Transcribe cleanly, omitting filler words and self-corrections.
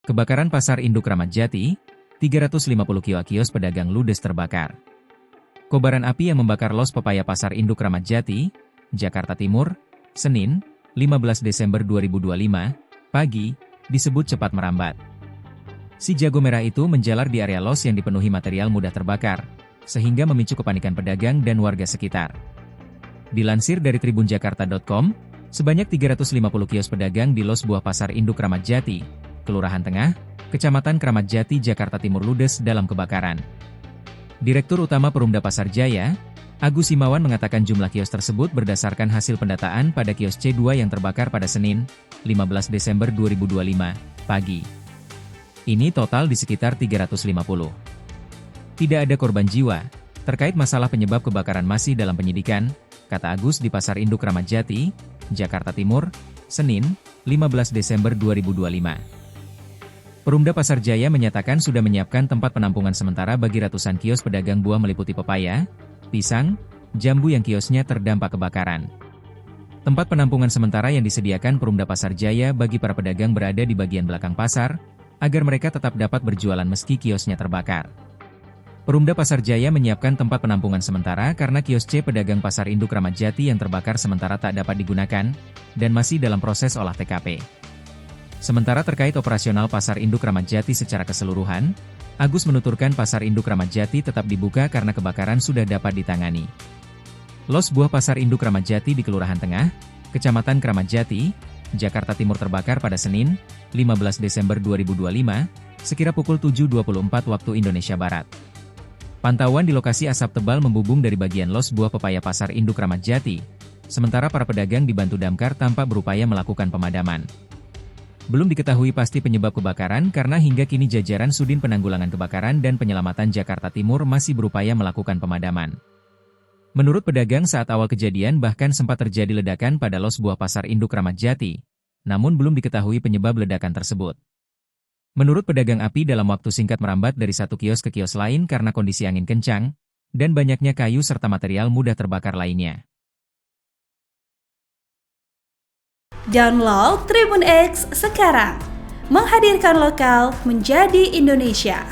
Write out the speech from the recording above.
Kebakaran Pasar Induk Ramat Jati, 350 kios pedagang ludes terbakar. Kobaran api yang membakar los pepaya Pasar Induk Ramat Jati, Jakarta Timur, Senin, 15 Desember 2025, pagi, disebut cepat merambat. Si jago merah itu menjalar di area los yang dipenuhi material mudah terbakar, sehingga memicu kepanikan pedagang dan warga sekitar. Dilansir dari tribunjakarta.com, sebanyak 350 kios pedagang di los buah Pasar Induk Ramat Jati, Kelurahan Tengah, Kecamatan Kramat Jati, Jakarta Timur ludes dalam kebakaran. Direktur Utama Perumda Pasar Jaya, Agus Himawan mengatakan jumlah kios tersebut berdasarkan hasil pendataan pada kios C2 yang terbakar pada Senin, 15 Desember 2025, pagi. Ini total di sekitar 350. Tidak ada korban jiwa. Terkait masalah penyebab kebakaran masih dalam penyidikan, kata Agus di Pasar Induk Ramat Jati, Jakarta Timur, Senin, 15 Desember 2025. Perumda Pasar Jaya menyatakan sudah menyiapkan tempat penampungan sementara bagi ratusan kios pedagang buah meliputi pepaya, pisang, jambu yang kiosnya terdampak kebakaran. Tempat penampungan sementara yang disediakan Perumda Pasar Jaya bagi para pedagang berada di bagian belakang pasar, agar mereka tetap dapat berjualan meski kiosnya terbakar. Perumda Pasar Jaya menyiapkan tempat penampungan sementara karena kios C pedagang Pasar Induk Ramat Jati yang terbakar sementara tak dapat digunakan, dan masih dalam proses olah TKP. Sementara terkait operasional Pasar Induk Ramat Jati secara keseluruhan, Agus menuturkan Pasar Induk Ramat Jati tetap dibuka karena kebakaran sudah dapat ditangani. Los buah Pasar Induk Ramat Jati di Kelurahan Tengah, Kecamatan Kramat Jati, Jakarta Timur terbakar pada Senin, 15 Desember 2025, sekira pukul 7.24 waktu Indonesia Barat. Pantauan di lokasi asap tebal membubung dari bagian los buah pepaya Pasar Induk Ramat Jati, sementara para pedagang dibantu damkar tampak berupaya melakukan pemadaman. Belum diketahui pasti penyebab kebakaran karena hingga kini jajaran Sudin Penanggulangan Kebakaran dan Penyelamatan Jakarta Timur masih berupaya melakukan pemadaman. Menurut pedagang saat awal kejadian bahkan sempat terjadi ledakan pada los buah Pasar Induk Ramat Jati, namun belum diketahui penyebab ledakan tersebut. Menurut pedagang api dalam waktu singkat merambat dari satu kios ke kios lain karena kondisi angin kencang, dan banyaknya kayu serta material mudah terbakar lainnya. Download Tribun X sekarang, menghadirkan lokal menjadi Indonesia.